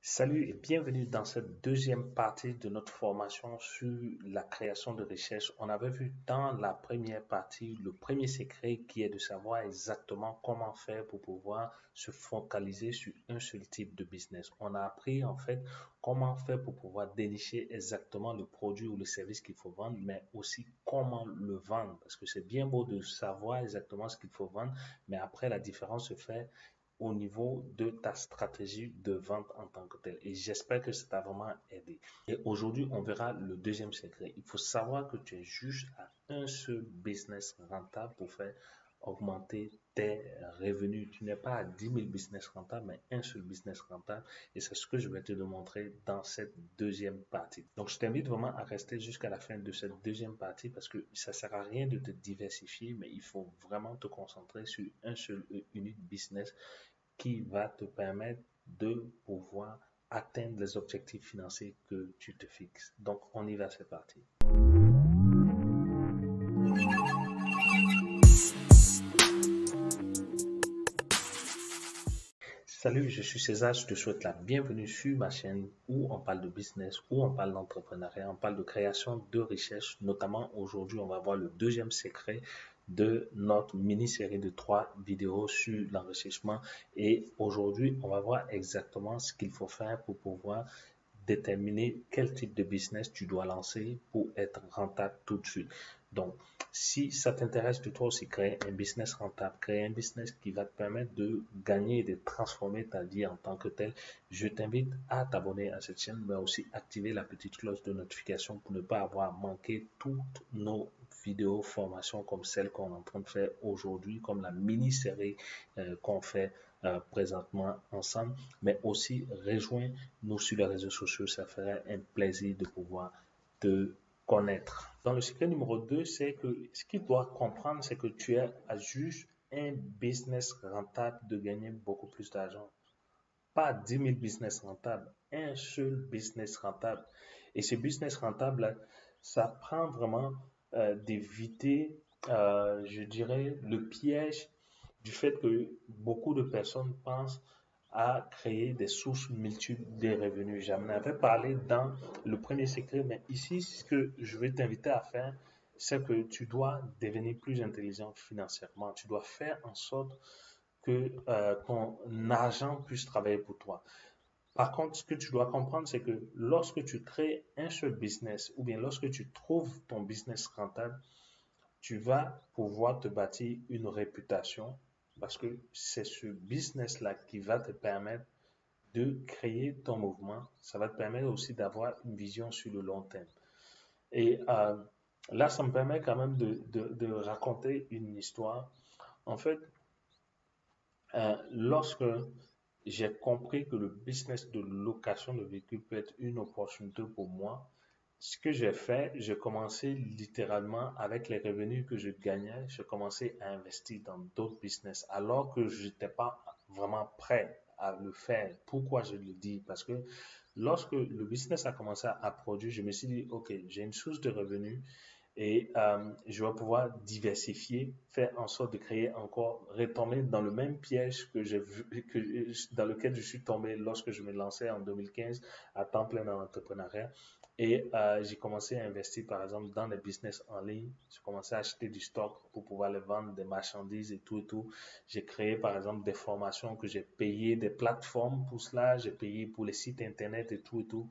Salut et bienvenue dans cette deuxième partie de notre formation sur la création de richesse. On avait vu dans la première partie le premier secret qui est de savoir exactement comment faire pour pouvoir se focaliser sur un seul type de business. On a appris en fait comment faire pour pouvoir dénicher exactement le produit ou le service qu'il faut vendre, mais aussi comment le vendre. Parce que c'est bien beau de savoir exactement ce qu'il faut vendre, mais après la différence se fait au niveau de ta stratégie de vente en tant que telle. Et j'espère que ça t'a vraiment aidé. Et aujourd'hui, on verra le deuxième secret. Il faut savoir que tu es juste à un seul business rentable pour faire augmenter tes revenus. Tu n'es pas à 10 000 business rentables, mais un seul business rentable. Et c'est ce que je vais te démontrer dans cette deuxième partie. Donc, je t'invite vraiment à rester jusqu'à la fin de cette deuxième partie parce que ça ne sert à rien de te diversifier, mais il faut vraiment te concentrer sur un seul et unique business qui va te permettre de pouvoir atteindre les objectifs financiers que tu te fixes. Donc, on y va, c'est parti. Salut, je suis César, je te souhaite la bienvenue sur ma chaîne où on parle de business, où on parle d'entrepreneuriat, on parle de création de richesse. Notamment aujourd'hui, on va voir le deuxième secret de notre mini-série de 3 vidéos sur l'enrichissement. Et aujourd'hui, on va voir exactement ce qu'il faut faire pour pouvoir déterminer quel type de business tu dois lancer pour être rentable tout de suite. Donc, si ça t'intéresse de toi aussi créer un business rentable, créer un business qui va te permettre de gagner et de transformer ta vie en tant que tel, je t'invite à t'abonner à cette chaîne, mais aussi activer la petite cloche de notification pour ne pas avoir manqué toutes nos vidéos formations comme celle qu'on est en train de faire aujourd'hui, comme la mini-série qu'on fait présentement ensemble, mais aussi rejoins-nous sur les réseaux sociaux, ça ferait un plaisir de pouvoir te connaître. Dans le secret numéro 2, c'est que ce qu'il doit comprendre, c'est que tu es à juste un business rentable de gagner beaucoup plus d'argent. Pas 10 000 business rentables, un seul business rentable. Et ce business rentable, ça prend vraiment d'éviter, je dirais, le piège du fait que beaucoup de personnes pensent à créer des sources multiples de revenus. J'en avais parlé dans le premier secret, mais ici, ce que je vais t'inviter à faire, c'est que tu dois devenir plus intelligent financièrement. Tu dois faire en sorte que ton argent puisse travailler pour toi. Par contre, ce que tu dois comprendre, c'est que lorsque tu crées un seul business ou bien lorsque tu trouves ton business rentable, tu vas pouvoir te bâtir une réputation parce que c'est ce business-là qui va te permettre de créer ton mouvement. Ça va te permettre aussi d'avoir une vision sur le long terme. Et là, ça me permet quand même de raconter une histoire. En fait, lorsque j'ai compris que le business de location de véhicules peut être une opportunité pour moi, ce que j'ai fait, j'ai commencé littéralement avec les revenus que je gagnais, j'ai commencé à investir dans d'autres business alors que je n'étais pas vraiment prêt à le faire. Pourquoi je le dis? Parce que lorsque le business a commencé à produire, je me suis dit, OK, j'ai une source de revenus et je vais pouvoir diversifier, faire en sorte de créer encore, retomber dans le même piège dans lequel je suis tombé lorsque je me lançais en 2015 à temps plein dans l'entrepreneuriat. Et j'ai commencé à investir, par exemple, dans les business en ligne. J'ai commencé à acheter du stock pour pouvoir les vendre, des marchandises et tout et tout. J'ai créé, par exemple, des formations que j'ai payées, des plateformes pour cela. J'ai payé pour les sites Internet et tout et tout.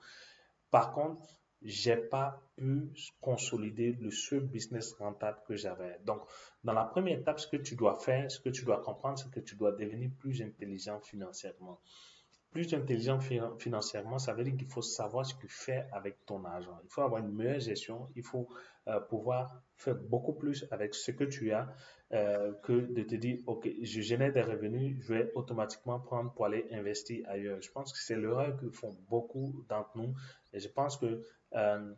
Par contre, j'ai pas pu consolider le seul business rentable que j'avais. Donc, dans la première étape, ce que tu dois faire, ce que tu dois comprendre, c'est que tu dois devenir plus intelligent financièrement. Plus intelligent financièrement, ça veut dire qu'il faut savoir ce que faire avec ton argent. Il faut avoir une meilleure gestion. Il faut pouvoir faire beaucoup plus avec ce que tu as que de te dire, OK, je génère des revenus, je vais automatiquement prendre pour aller investir ailleurs. Je pense que c'est l'erreur que font beaucoup d'entre nous. Et je pense que euh,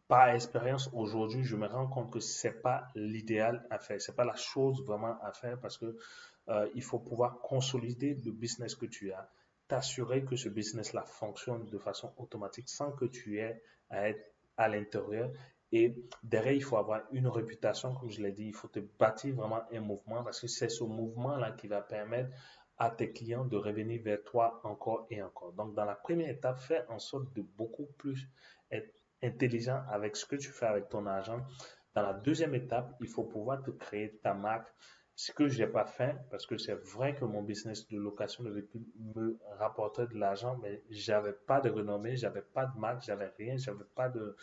par expérience aujourd'hui, je me rends compte que c'est pas l'idéal à faire, c'est pas la chose vraiment à faire parce que il faut pouvoir consolider le business que tu as, t'assurer que ce business-là fonctionne de façon automatique sans que tu aies à être à l'intérieur. Et derrière, il faut avoir une réputation, comme je l'ai dit, il faut te bâtir vraiment un mouvement parce que c'est ce mouvement-là qui va permettre à tes clients de revenir vers toi encore et encore. Donc, dans la première étape, fais en sorte de beaucoup plus être intelligent avec ce que tu fais avec ton argent. Dans la deuxième étape, il faut pouvoir te créer ta marque. Ce que j'ai pas fait, parce que c'est vrai que mon business de location de véhicules me rapportait de l'argent, mais j'avais pas de renommée, j'avais pas de marque, j'avais rien, j'avais pas de,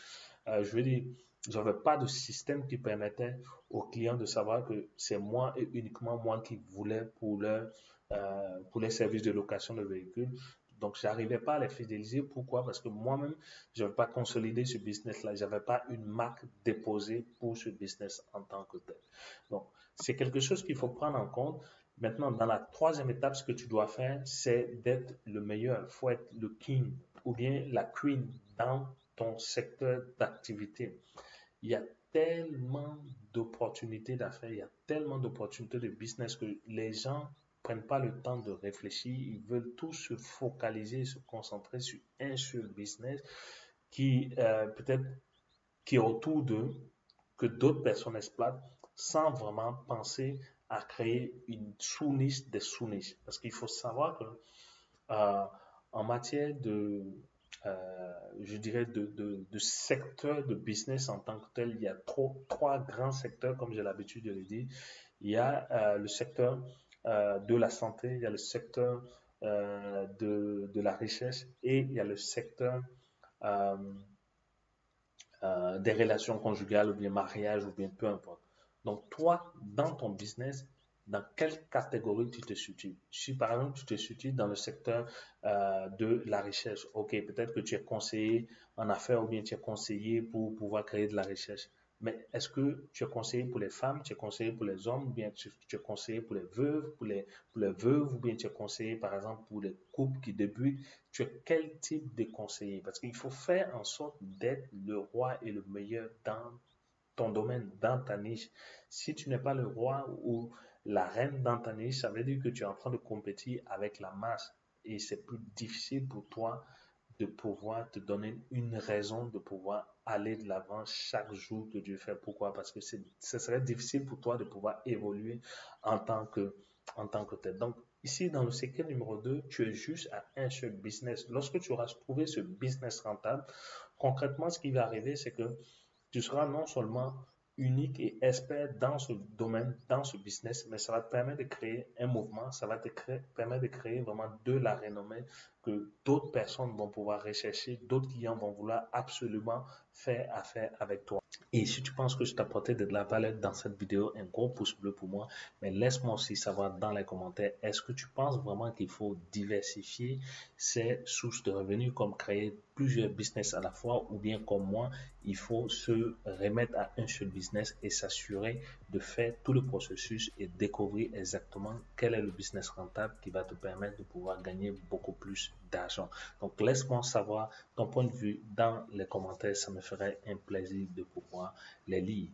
je veux dire, j'avais pas de système qui permettait aux clients de savoir que c'est moi et uniquement moi qui voulais pour les services de location de véhicules. Donc, j'arrivais pas à les fidéliser. Pourquoi? Parce que moi-même, je n'avais pas consolidé ce business-là. J'avais pas une marque déposée pour ce business en tant que tel. Donc, c'est quelque chose qu'il faut prendre en compte. Maintenant, dans la troisième étape, ce que tu dois faire, c'est d'être le meilleur. Il faut être le king ou bien la queen dans ton secteur d'activité. Il y a tellement d'opportunités d'affaires, il y a tellement d'opportunités de business que les gens prennent pas le temps de réfléchir. Ils veulent tous se focaliser, se concentrer sur un seul business qui peut-être qui est autour d'eux, que d'autres personnes exploitent, sans vraiment penser à créer une sous-niche des sous-niches. Parce qu'il faut savoir que euh, en matière je dirais, de secteur de business en tant que tel, il y a trois grands secteurs, comme j'ai l'habitude de le dire. Il y a le secteur de la santé, il y a le secteur de la richesse et il y a le secteur euh, des relations conjugales ou bien mariage ou bien peu importe. Donc, toi, dans ton business, dans quelle catégorie tu te situes? Si par exemple tu te situes dans le secteur de la richesse, ok, peut-être que tu es conseiller en affaires ou bien tu es conseiller pour pouvoir créer de la richesse. Mais est-ce que tu es conseiller pour les femmes, tu es conseiller pour les hommes, ou bien tu es conseiller pour les veuves, pour les veuves, ou bien tu es conseiller par exemple pour les couples qui débutent? Tu es quel type de conseiller? Parce qu'il faut faire en sorte d'être le roi et le meilleur dans ton domaine, dans ta niche. Si tu n'es pas le roi ou la reine dans ta niche, ça veut dire que tu es en train de compétir avec la masse. Et c'est plus difficile pour toi de pouvoir te donner une raison de pouvoir aller de l'avant chaque jour que Dieu fait. Pourquoi? Parce que ce serait difficile pour toi de pouvoir évoluer en tant en tant que tel. Donc, ici, dans le secret numéro 2, tu es juste à un seul business. Lorsque tu auras trouvé ce business rentable, concrètement, ce qui va arriver, c'est que tu seras non seulement unique et expert dans ce domaine, dans ce business, mais ça va te permettre de créer un mouvement, ça va te permettre de créer vraiment de la renommée que d'autres personnes vont pouvoir rechercher, d'autres clients vont vouloir absolument faire affaire avec toi. Et si tu penses que je t'ai apporté de la valeur dans cette vidéo, un gros pouce bleu pour moi. Mais laisse-moi aussi savoir dans les commentaires, est-ce que tu penses vraiment qu'il faut diversifier ses sources de revenus, comme créer plusieurs business à la fois, ou bien comme moi, il faut se remettre à un seul business et s'assurer de faire tout le processus et découvrir exactement quel est le business rentable qui va te permettre de pouvoir gagner beaucoup plus d'argent. Donc, laisse-moi savoir ton point de vue dans les commentaires. Ça me ferait un plaisir de pouvoir les lire.